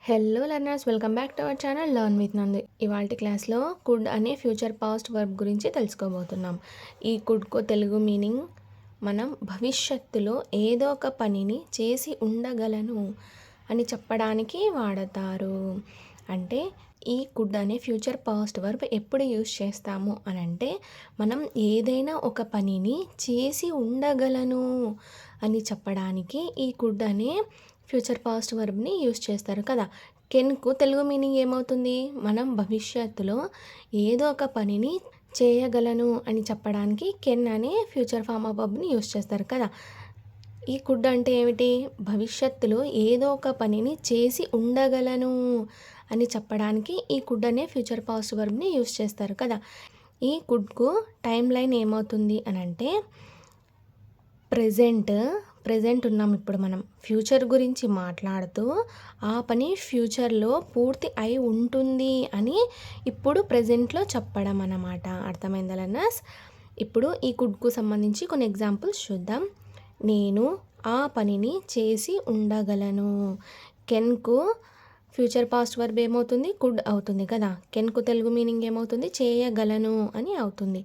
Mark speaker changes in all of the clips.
Speaker 1: Hello learners, welcome back to our channel learn with నందు. ఇవాళ క్లాస్లో కుడ్ అనే ఫ్యూచర్ పాస్ట్ వర్బ్ గురించి తెలుసుకోబోతున్నాం. ఈ కుడ్కు తెలుగు మీనింగ్ మనం భవిష్యత్తులో ఏదో ఒక పనిని చేసి ఉండగలను అని చెప్పడానికి వాడతారు. అంటే ఈ కుడ్ అనే ఫ్యూచర్ పాస్ట్ వర్బ్ ఎప్పుడు యూజ్ చేస్తాము అని అంటే మనం ఏదైనా ఒక పనిని చేసి ఉండగలను అని చెప్పడానికి ఈ కుడ్ అనే ఫ్యూచర్ పాస్ట్ వర్బ్ని యూజ్ చేస్తారు కదా. కెన్కు తెలుగు మీనింగ్ ఏమవుతుంది? మనం భవిష్యత్తులో ఏదో ఒక పనిని చేయగలను అని చెప్పడానికి కెన్ అనే ఫ్యూచర్ ఫామ్ ఆఫ్ వర్బ్ని యూజ్ చేస్తారు కదా. ఈ కుడ్ అంటే ఏమిటి? భవిష్యత్తులో ఏదో ఒక పనిని చేసి ఉండగలను అని చెప్పడానికి ఈ కుడ్ అనే ఫ్యూచర్ పాస్ట్ వర్బ్ని యూజ్ చేస్తారు కదా. ఈ కుడ్కు టైం లైన్ ఏమవుతుంది అని అంటే ప్రెజెంట్ ఉన్నాం. ఇప్పుడు మనం ఫ్యూచర్ గురించి మాట్లాడుతూ ఆ పని ఫ్యూచర్లో పూర్తి అయి ఉంటుంది అని ఇప్పుడు ప్రెజెంట్లో చెప్పడం అన్నమాట. అర్థమైందా లర్నర్స్? ఇప్పుడు ఈ కుడ్కు సంబంధించి కొన్ని ఎగ్జాంపుల్స్ చూద్దాం. నేను ఆ పనిని చేసి ఉండగలను. కెన్కు ఫ్యూచర్ పాస్ట్ వర్బ్ ఏమవుతుంది? కుడ్ అవుతుంది కదా. కెన్కు తెలుగు మీనింగ్ ఏమవుతుంది? చేయగలను అని అవుతుంది.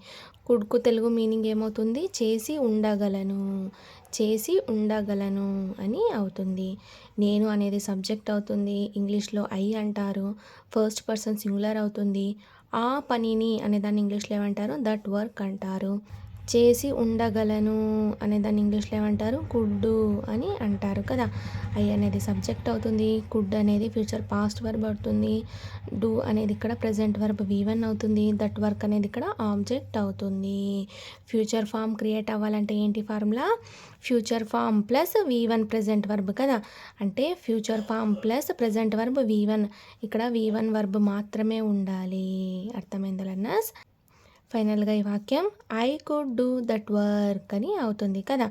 Speaker 1: కుడ్కు తెలుగు మీనింగ్ ఏమవుతుంది? చేసి ఉండగలను అని అవుతుంది. నేను అనేది సబ్జెక్ట్ అవుతుంది. ఇంగ్లీష్లో ఐ అంటారు. ఫస్ట్ పర్సన్ సింగులర్ అవుతుంది. ఆ పనిని అనేదాన్ని ఇంగ్లీష్లో ఏమంటారు? దట్ వర్క్ అంటారు. చేసి ఉండగలను అనేదాన్ని ఇంగ్లీష్లో ఏమంటారు? కుడ్ అని అంటారు కదా. ఐ అనేది సబ్జెక్ట్ అవుతుంది. కుడ్ అనేది ఫ్యూచర్ పాస్ట్ వర్బ్ అవుతుంది. డూ అనేది ఇక్కడ ప్రెజెంట్ వర్బ్ V1 అవుతుంది. దట్ వర్క్ అనేది ఇక్కడ ఆబ్జెక్ట్ అవుతుంది. ఫ్యూచర్ ఫామ్ క్రియేట్ అవ్వాలంటే ఏంటి formula? Future form plus V1 present verb కదా. అంటే future form plus present verb V1. ఇక్కడ V1 వర్బ్ మాత్రమే ఉండాలి. అర్థమైందా లర్నర్స్? ఫైనల్గా ఈ వాక్యం I could do that work అని అవుతుంది కదా.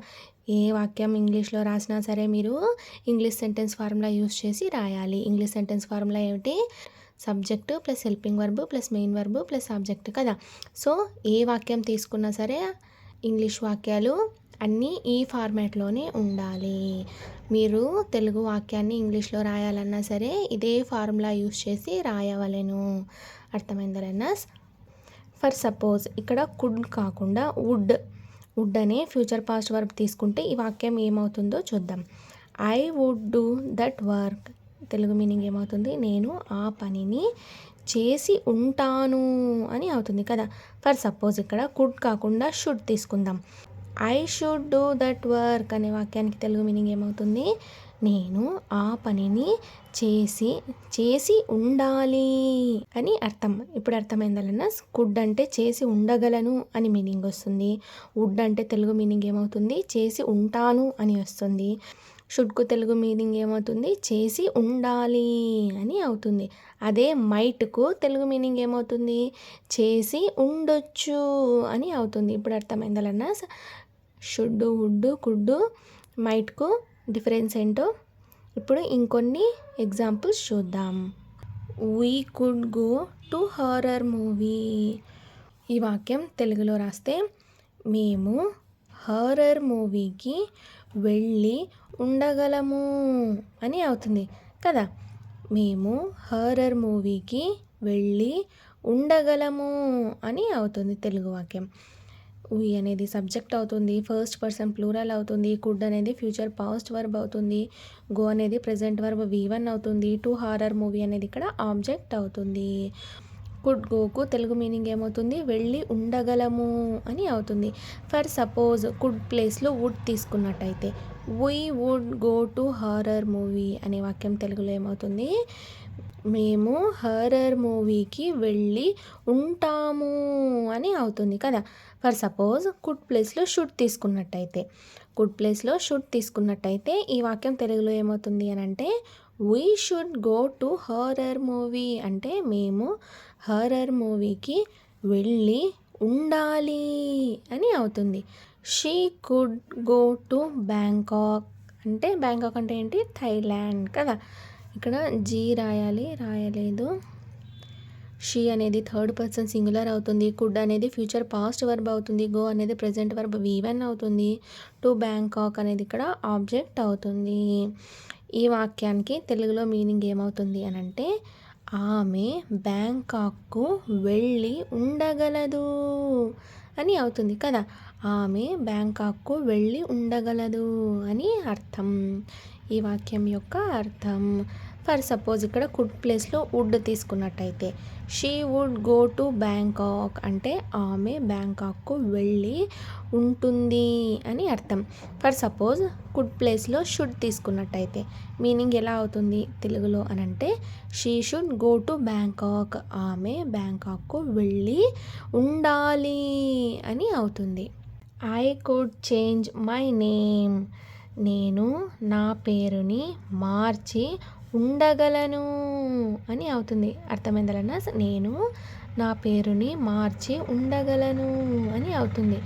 Speaker 1: ఏ వాక్యం ఇంగ్లీష్లో రాసినా సరే మీరు ఇంగ్లీష్ సెంటెన్స్ ఫార్ములా యూస్ చేసి రాయాలి. ఇంగ్లీష్ సెంటెన్స్ ఫార్ములా ఏమిటి? Subject plus helping verb plus main verb plus object కదా. సో ఏ వాక్యం తీసుకున్నా సరే ఇంగ్లీష్ వాక్యాలు అన్నీ ఈ ఫార్మాట్లోనే ఉండాలి. మీరు తెలుగు వాక్యాన్ని ఇంగ్లీష్లో రాయాలన్నా సరే ఇదే ఫార్ములా యూస్ చేసి రాయవలెను. అర్థమైందా లర్నర్స్? ఫర్ సపోజ్ ఇక్కడ కుడ్ కాకుండా వుడ్ అనే ఫ్యూచర్ పాస్ట్ వర్బ్ తీసుకుంటే ఈ వాక్యం ఏమవుతుందో చూద్దాం. I would do that work. Telugu meaning ఏమవుతుంది? నేను ఆ పనిని చేసి ఉంటాను అని అవుతుంది కదా. ఫర్ సపోజ్ ఇక్కడ కుడ్ కాకుండా షుడ్ తీసుకుందాం. I should do that work అనే వాక్యానికి తెలుగు మీనింగ్ ఏమవుతుంది? నేను ఆ పనిని చేసి ఉండాలి అని అర్థం. ఇప్పుడు అర్థమైందలన్నా కుడ్ అంటే చేసి ఉండగలను అని మీనింగ్ వస్తుంది. వుడ్ అంటే తెలుగు మీనింగ్ ఏమవుతుంది? చేసి ఉంటాను అని వస్తుంది. షుడ్కు తెలుగు మీనింగ్ ఏమవుతుంది? చేసి ఉండాలి అని అవుతుంది. అదే మైట్కు తెలుగు మీనింగ్ ఏమవుతుంది? చేసి ఉండొచ్చు అని అవుతుంది. ఇప్పుడు అర్థమైందలన్నా షుడ్, వుడ్, కుడ్, మైట్కు డిఫరెన్స్ ఏంటో ఇప్పుడు ఇంకొన్ని ఎగ్జాంపుల్స్ చూద్దాం. We could go to horror movie. ఈ వాక్యం తెలుగులో రాస్తే మేము హారర్ మూవీకి వెళ్ళి ఉండగలము అని అవుతుంది కదా. మేము హారర్ మూవీకి వెళ్ళి ఉండగలము అని అవుతుంది తెలుగు వాక్యం. వీ అనేది సబ్జెక్ట్ అవుతుంది. ఫస్ట్ పర్సన్ ప్లూరల్ అవుతుంది. కుడ్ అనేది ఫ్యూచర్ పాస్ట్ వర్బ్ అవుతుంది. గో అనేది ప్రెజెంట్ వర్బ్ V1 అవుతుంది. టు హారర్ మూవీ అనేది ఇక్కడ ఆబ్జెక్ట్ అవుతుంది. కుడ్ గోకు తెలుగు మీనింగ్ ఏమవుతుంది? వెళ్ళి ఉండగలము అని అవుతుంది. ఫర్ సపోజ్ కుడ్ ప్లేస్లో వుడ్ తీసుకున్నట్టయితే we would go to horror movie అనే వాక్యం తెలుగులో ఏమవుతుంది? మేము హారర్ మూవీకి వెళ్ళి ఉంటాము అని అవుతుంది కదా. ఫర్ సపోజ్ కుడ్ ప్లేస్లో షుడ్ తీసుకున్నట్టయితే ఈ వాక్యం తెలుగులో ఏమవుతుంది అని అంటే we should go to horror movie అంటే మేము హారర్ మూవీకి వెళ్ళి ఉండాలి అని అవుతుంది. She could go to Bangkok అంటే బ్యాంకాక్ అంటే ఏంటి? థైలాండ్ కదా. ఇక్కడ జీ రాయలేదు. షీ అనేది థర్డ్ పర్సన్ సింగులర్ అవుతుంది. కుడ్ అనేది ఫ్యూచర్ పాస్ట్ వర్బ్ అవుతుంది. గో అనేది ప్రెజెంట్ వర్బ్ V1 అవుతుంది. టు బ్యాంకాక్ అనేది ఇక్కడ ఆబ్జెక్ట్ అవుతుంది. ఈ వాక్యానికి తెలుగులో మీనింగ్ ఏమవుతుంది అని అంటే, ఆమె బ్యాంకాక్కు వెళ్ళి ఉండగలదు అని అవుతుంది కదా. ఆమె బ్యాంకాక్కు వెళ్ళి ఉండగలదు అని అర్థం. ఈ వాక్యం యొక్క అర్థం. ఫర్ సపోజ్ ఇక్కడ కుడ్ ప్లేస్లో వుడ్ తీసుకున్నట్టయితే, she would go to Bangkok అంటే ఆమె బ్యాంకాక్కు వెళ్ళి ఉంటుంది అని అర్థం. ఫర్ సపోజ్ కుడ్ ప్లేస్లో షుడ్ తీసుకున్నట్టయితే మీనింగ్ ఎలా అవుతుంది తెలుగులో అని అంటే, she should go to Bangkok ఆమె బ్యాంకాక్కు వెళ్ళి ఉండాలి అని అవుతుంది. I could change my name నేను నా పేరుని మార్చి ఉండగలను అని అవుతుంది. అర్థమైందలన్నా, నేను నా పేరుని మార్చి ఉండగలను అని అవుతుంది.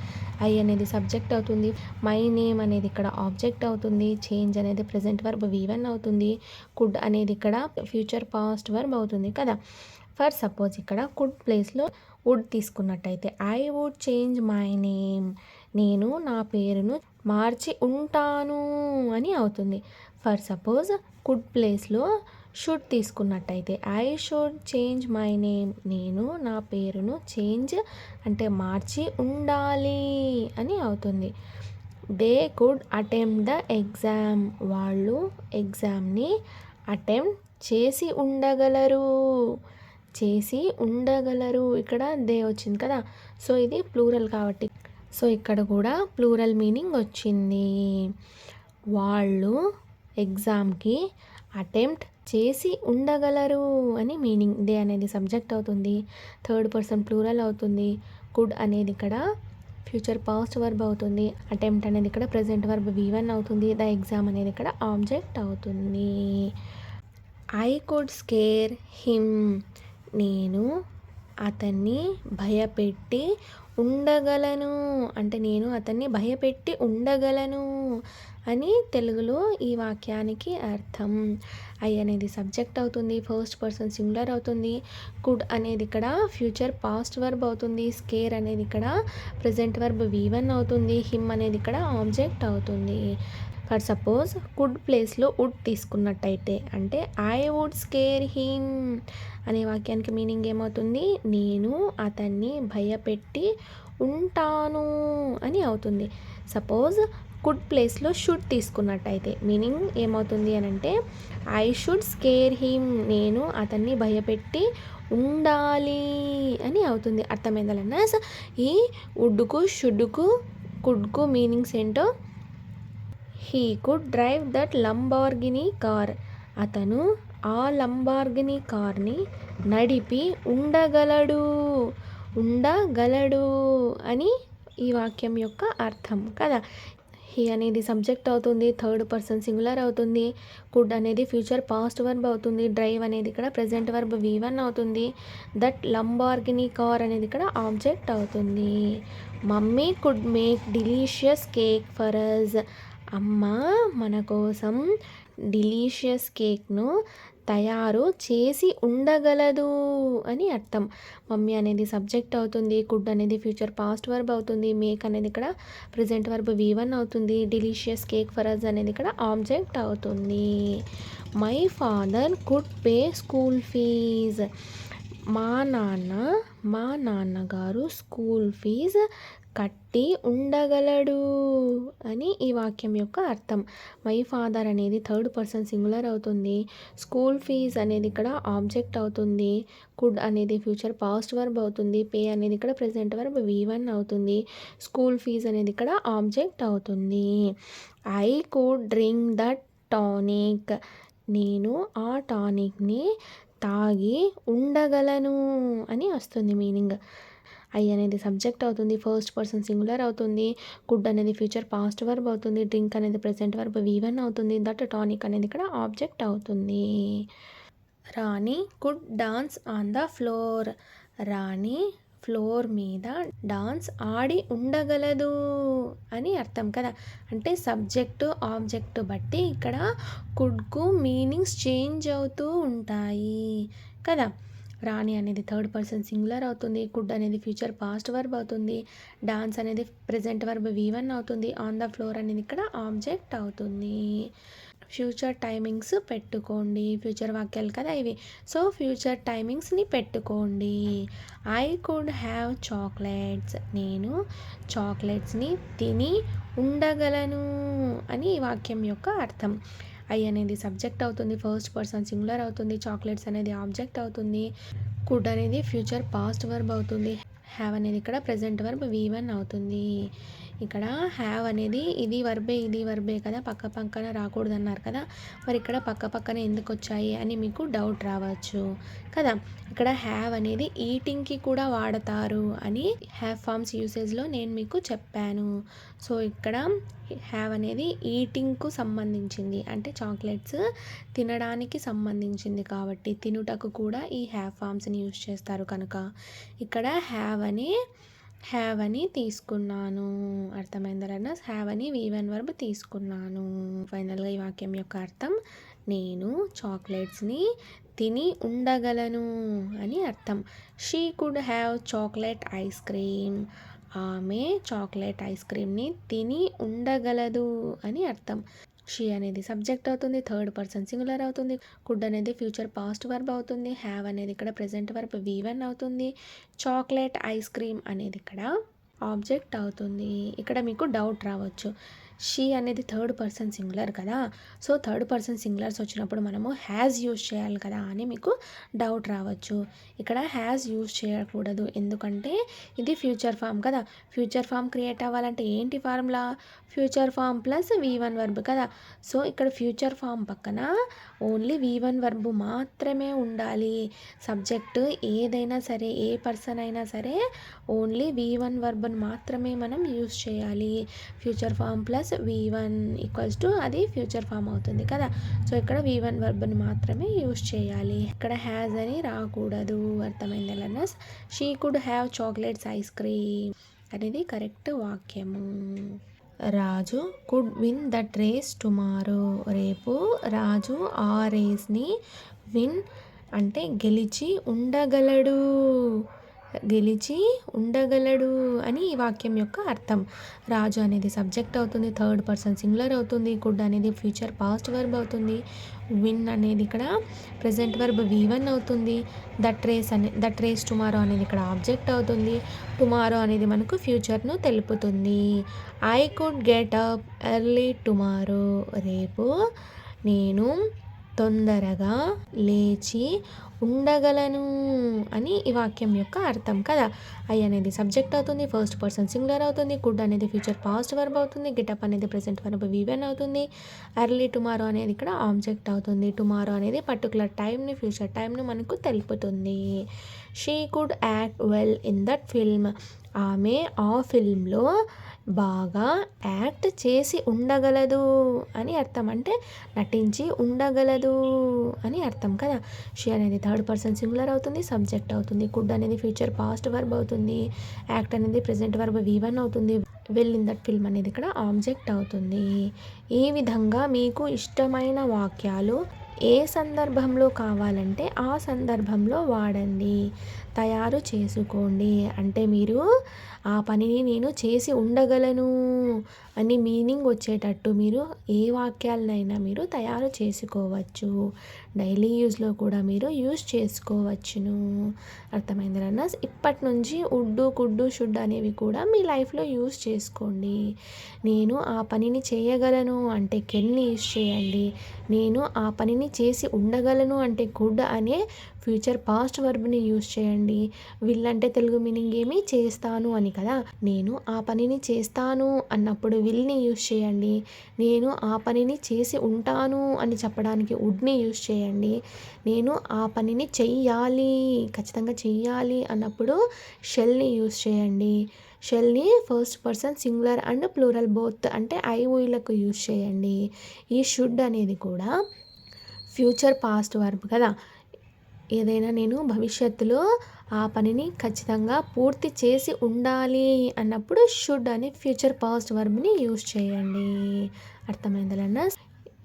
Speaker 1: ఐ అనేది సబ్జెక్ట్ అవుతుంది, మై నేమ్ అనేది ఇక్కడ ఆబ్జెక్ట్ అవుతుంది, చేంజ్ అనేది ప్రెజెంట్ వర్బ్ V1 అవుతుంది, కుడ్ అనేది ఇక్కడ ఫ్యూచర్ పాస్ట్ వర్బ్ అవుతుంది కదా. ఫర్ సపోజ్ ఇక్కడ కుడ్ ప్లేస్లో వుడ్ తీసుకున్నట్టయితే, I would change my name నేను నా పేరును మార్చి ఉంటాను అని అవుతుంది. ఫర్ సపోజ్ కుడ్ ప్లేస్లో షుడ్ తీసుకున్నట్టయితే, I should change my name నేను నా పేరును చేంజ్ అంటే మార్చి ఉండాలి అని అవుతుంది. They could attempt the exam వాళ్ళు ఎగ్జామ్ని అటెంప్ట్ చేసి ఉండగలరు ఇక్కడ దే వచ్చింది కదా. సో ఇది ప్లూరల్ కాబట్టి, సో ఇక్కడ కూడా ప్లూరల్ మీనింగ్ వచ్చింది. వాళ్ళు ఎగ్జామ్కి అటెంప్ట్ చేసి ఉండగలరు అని మీనింగ్. దే అనేది సబ్జెక్ట్ అవుతుంది, థర్డ్ పర్సన్ ప్లూరల్ అవుతుంది, కుడ్ అనేది ఇక్కడ ఫ్యూచర్ పాస్ట్ వర్బ్ అవుతుంది, అటెంప్ట్ అనేది ఇక్కడ ప్రెజెంట్ వర్బ్ V1 అవుతుంది, ద ఎగ్జామ్ అనేది ఇక్కడ ఆబ్జెక్ట్ అవుతుంది. ఐ కుడ్ స్కేర్ హిమ్ నేను అతన్ని భయపెట్టి ఉండగలను అంటే నేను అతన్ని భయపెట్టి ఉండగలను అని తెలుగులో ఈ వాక్యానికి అర్థం. ఐ అనేది సబ్జెక్ట్ అవుతుంది, ఫస్ట్ పర్సన్ సింగులర్ అవుతుంది, కుడ్ అనేది ఇక్కడ ఫ్యూచర్ పాస్ట్ వర్బ్ అవుతుంది, స్కేర్ అనేది ఇక్కడ ప్రెజెంట్ వర్బ్ V1 అవుతుంది, హిమ్ అనేది ఇక్కడ ఆబ్జెక్ట్ అవుతుంది. ఫర్ సపోజ్ కుడ్ ప్లేస్లో వుడ్ తీసుకున్నట్టయితే అంటే ఐ వుడ్ స్కేర్ హిమ్ అనే వాక్యానికి మీనింగ్ ఏమవుతుంది, నేను అతన్ని భయపెట్టి ఉంటాను అని అవుతుంది. సపోజ్ కుడ్ ప్లేస్లో షుడ్ తీసుకున్నట్టయితే మీనింగ్ ఏమవుతుంది అని అంటే, ఐ షుడ్ స్కేర్ హిమ్ నేను అతన్ని భయపెట్టి ఉండాలి అని అవుతుంది. అర్థమైందలన్నా. ఈ వుడ్కు షుడ్కు కుడ్కు మీనింగ్స్ ఏంటో, he could drive that Lamborghini car అతను ఆ లంబార్గినీ కార్ని నడిపి ఉండగలడు అని ఈ వాక్యం యొక్క అర్థం కదా. హీ అనేది సబ్జెక్ట్ అవుతుంది, థర్డ్ పర్సన్ సింగులర్ అవుతుంది, కుడ్ అనేది ఫ్యూచర్ పాస్ట్ వర్బ్ అవుతుంది, డ్రైవ్ అనేది ఇక్కడ ప్రెజెంట్ వర్బ్ V1 అవుతుంది, దట్ లంబార్గినీ కార్ అనేది ఇక్కడ ఆబ్జెక్ట్ అవుతుంది. Mummy could make delicious cake for us అమ్మ మన కోసం డిలీషియస్ కేక్ను తయారు చేసి ఉండగలదు అని అర్థం. మమ్మీ అనేది సబ్జెక్ట్ అవుతుంది, కుడ్ అనేది ఫ్యూచర్ పాస్ట్ వర్బ్ అవుతుంది, మేక్ అనేది ఇక్కడ ప్రెజెంట్ వర్బ్ V1 అవుతుంది, డిలీషియస్ కేక్ ఫర్ అస్ అనేది ఇక్కడ ఆబ్జెక్ట్ అవుతుంది. My father could pay school fees మా నాన్నగారు స్కూల్ ఫీజ్ కట్టి ఉండగలడు అని ఈ వాక్యం యొక్క అర్థం. మై ఫాదర్ అనేది థర్డ్ పర్సన్ సింగులర్ అవుతుంది, స్కూల్ ఫీజ్ అనేది ఇక్కడ ఆబ్జెక్ట్ అవుతుంది, కుడ్ అనేది ఫ్యూచర్ పాస్ట్ వర్బ్ అవుతుంది, పే అనేది ఇక్కడ ప్రెజెంట్ వర్బ్ V1 అవుతుంది, స్కూల్ ఫీజ్ అనేది ఇక్కడ ఆబ్జెక్ట్ అవుతుంది. I could drink that tonic నేను ఆ టానిక్ని తాగి ఉండగలను అని వస్తుంది మీనింగ్. ఐ అనేది సబ్జెక్ట్ అవుతుంది, ఫస్ట్ పర్సన్ సింగులర్ అవుతుంది, కుడ్ అనేది ఫ్యూచర్ పాస్ట్ వర్బ్ అవుతుంది, డ్రింక్ అనేది ప్రెజెంట్ వర్బ్ V1 అవుతుంది, దట్ టానిక్ అనేది ఇక్కడ ఆబ్జెక్ట్ అవుతుంది. Rani could dance on the floor Rani floor మీద డాన్స్ ఆడి ఉండగలదు అని అర్థం కదా. అంటే సబ్జెక్టు ఆబ్జెక్టు బట్టి ఇక్కడ కుడ్కు మీనింగ్స్ చేంజ్ అవుతూ ఉంటాయి కదా. రాణి అనేది థర్డ్ పర్సన్ సింగులర్ అవుతుంది, కుడ్ అనేది ఫ్యూచర్ పాస్ట్ వర్బ్ అవుతుంది, డాన్స్ అనేది ప్రెజెంట్ వర్బ్ V1 అవుతుంది, ఆన్ ద ఫ్లోర్ అనేది ఇక్కడ ఆబ్జెక్ట్ అవుతుంది. ఫ్యూచర్ టైమింగ్స్ పెట్టుకోండి. ఫ్యూచర్ వాక్యాలు కదా ఇవి. సో ఫ్యూచర్ టైమింగ్స్ని పెట్టుకోండి. I could have chocolates. నేను చాక్లెట్స్ని తిని ఉండగలను అని ఈ వాక్యం యొక్క అర్థం. ఐ అనేది సబ్జెక్ట్ అవుతుంది, ఫస్ట్ పర్సన్ సింగులర్ అవుతుంది, చాక్లెట్స్ అనేది ఆబ్జెక్ట్ అవుతుంది, కుడ్ అనేది ఫ్యూచర్ పాస్ట్ వర్బ్ అవుతుంది, హ్యావ్ అనేది ఇక్కడ ప్రెజెంట్ వర్బ్ V1 అవుతుంది. ఇక్కడ హ్యావ్ అనేది ఇది వర్బే కదా, పక్క పక్కన రాకూడదు అన్నారు కదా, మరి ఇక్కడ పక్క పక్కన ఎందుకు వచ్చాయి అని మీకు డౌట్ రావచ్చు కదా. ఇక్కడ హ్యావ్ అనేది ఈటింగ్కి కూడా వాడతారు అని హ్యావ్ ఫార్మ్స్ యూసేజ్లో నేను మీకు చెప్పాను. సో ఇక్కడ హ్యావ్ అనేది ఈటింగ్కు సంబంధించింది, అంటే చాక్లెట్స్ తినడానికి సంబంధించింది కాబట్టి తినుటకు కూడా ఈ హ్యావ్ ఫార్మ్స్ని యూజ్ చేస్తారు కనుక ఇక్కడ హ్యావ్ అని తీసుకున్నాను. అర్థమైందరన్నా, హ్యావ్ అని V1 వర్బ్ తీసుకున్నాను. ఫైనల్గా ఈ వాక్యం యొక్క అర్థం నేను చాక్లెట్స్ని తిని ఉండగలను అని అర్థం. She could have chocolate ice cream. ఆమె చాక్లెట్ ఐస్ క్రీమ్ని తిని ఉండగలదు అని అర్థం. షీ అనేది సబ్జెక్ట్ అవుతుంది, థర్డ్ పర్సన్ సింగులర్ అవుతుంది, కుడ్ అనేది ఫ్యూచర్ పాస్ట్ వర్బ్ అవుతుంది, హ్యావ్ అనేది ఇక్కడ ప్రెజెంట్ వర్బ్ V1 అవుతుంది, చాక్లెట్ ఐస్ క్రీమ్ అనేది ఇక్కడ ఆబ్జెక్ట్ అవుతుంది. ఇక్కడ మీకు డౌట్ రావచ్చు, షీ అనేది థర్డ్ పర్సన్ సింగులర్ కదా, సో థర్డ్ పర్సన్ సింగులర్స్ వచ్చినప్పుడు మనము హ్యాజ్ యూజ్ చేయాలి కదా అని మీకు డౌట్ రావచ్చు. ఇక్కడ హ్యాజ్ యూజ్ చేయకూడదు, ఎందుకంటే ఇది ఫ్యూచర్ ఫామ్ కదా. ఫ్యూచర్ ఫామ్ క్రియేట్ అవ్వాలంటే ఏంటి formula, future form plus V1 verb కదా. సో ఇక్కడ ఫ్యూచర్ ఫామ్ పక్కన ఓన్లీ V1 వర్బ్ మాత్రమే ఉండాలి. సబ్జెక్ట్ ఏదైనా సరే, ఏ పర్సన్ అయినా సరే ఓన్లీ V1 వర్బ్ని మాత్రమే మనం యూజ్ చేయాలి. Future form plus V1 equals to అది ఫ్యూచర్ ఫామ్ అవుతుంది కదా. సో ఇక్కడ V1 వర్బ్ని మాత్రమే యూజ్ చేయాలి, ఇక్కడ హ్యాజ్ అని రాకూడదు. అర్థమైంది learners. She could have chocolates ice cream అనేది కరెక్ట్ వాక్యము. Raju could win that race tomorrow. రేపు రాజు ఆ రేస్ని విన్ అంటే గెలిచి ఉండగలడు అని ఈ వాక్యం యొక్క అర్థం. రాజు అనేది సబ్జెక్ట్ అవుతుంది, థర్డ్ పర్సన్ సింగులర్ అవుతుంది, కుడ్ అనేది ఫ్యూచర్ పాస్ట్ వర్బ్ అవుతుంది, విన్ అనేది ఇక్కడ ప్రెజెంట్ వర్బ్ V1 అవుతుంది, దట్ రేస్ టుమారో అనేది ఇక్కడ ఆబ్జెక్ట్ అవుతుంది, టుమారో అనేది మనకు ఫ్యూచర్ను తెలుపుతుంది. I could get up early tomorrow. రేపు నేను తొందరగా లేచి ఉండగలను అని ఈ వాక్యం యొక్క అర్థం కదా. ఐ అనేది సబ్జెక్ట్ అవుతుంది, ఫస్ట్ పర్సన్ సింగులర్ అవుతుంది, కుడ్ అనేది ఫ్యూచర్ పాస్ట్ వర్బ్ అవుతుంది, గెటప్ అనేది ప్రెజెంట్ వర్బ్ V1 అవుతుంది, ఎర్లీ టుమారో అనేది ఇక్కడ ఆబ్జెక్ట్ అవుతుంది. టుమారో అనేది పర్టికులర్ టైంని, ఫ్యూచర్ టైంను మనకు తెలుపుతుంది. She could act well in that film. ఆమె ఆ ఫిల్మ్లో బాగా యాక్ట్ చేసి ఉండగలదు అని అర్థం, అంటే నటించి ఉండగలదు అని అర్థం కదా. షీ అనేది థర్డ్ పర్సన్ సింగులర్ అవుతుంది, సబ్జెక్ట్ అవుతుంది, కుడ్ అనేది ఫ్యూచర్ పాస్ట్ వర్బ్ అవుతుంది, యాక్ట్ అనేది ప్రెజెంట్ వర్బ్ V1 అవుతుంది, వెల్ ఇన్ దట్ ఫిల్మ్ అనేది ఇక్కడ ఆబ్జెక్ట్ అవుతుంది. ఈ విధంగా మీకు ఇష్టమైన వాక్యాలు ఏ సందర్భంలో కావాలంటే ఆ సందర్భంలో వాడండి, తయారు చేసుకోండి. అంటే మీరు ఆ పనిని నేను చేసి ఉండగలను అని మీనింగ్ వచ్చేటట్టు మీరు ఏ వాక్యాలనైనా మీరు తయారు చేసుకోవచ్చు. డైలీ యూజ్లో కూడా మీరు యూజ్ చేసుకోవచ్చును. అర్థమైంది రన్నర్స్. ఇప్పటి నుంచి ఉడ్డు, కుడ్డు, షుడ్ అనేవి కూడా మీ లైఫ్లో యూజ్ చేసుకోండి. నేను ఆ పనిని చేయగలను అంటే కెన్ని యూజ్ చేయండి. నేను ఆ పనిని చేసి ఉండగలను అంటే కుడ్ అనే ఫ్యూచర్ పాస్ట్ వర్బ్ని యూజ్ చేయండి. విల్ అంటే తెలుగు మీనింగ్ ఏమి, చేస్తాను అని కదా. నేను ఆ పనిని చేస్తాను అన్నప్పుడు విల్ని యూజ్ చేయండి. నేను ఆ పనిని చేసి ఉంటాను అని చెప్పడానికి వుడ్ని యూజ్ చేయండి. నేను ఆ పనిని చెయ్యాలి, ఖచ్చితంగా చెయ్యాలి అన్నప్పుడు షెల్ని యూజ్ చేయండి. షెల్ని first person singular and plural both అంటే ఐఓలకు యూజ్ చేయండి. ఈ షుడ్ అనేది కూడా ఫ్యూచర్ పాస్ట్ వర్బ్ కదా. ఏదైనా నేను భవిష్యత్తులో ఆ పనిని ఖచ్చితంగా పూర్తి చేసి ఉండాలి అన్నప్పుడు షుడ్ అనే ఫ్యూచర్ పాస్ట్ వర్బ్ని యూజ్ చేయండి. అర్థమైంది లర్నర్స్.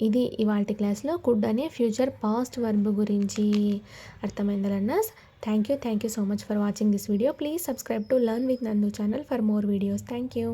Speaker 1: ఇది ఇవాల్టి క్లాస్లో కుడ్ అనే ఫ్యూచర్ పాస్ట్ వర్బ్ గురించి. అర్థమైంది learners. Thank you so much for watching this video. Please subscribe to learn with Nandu channel for more videos. Thank you.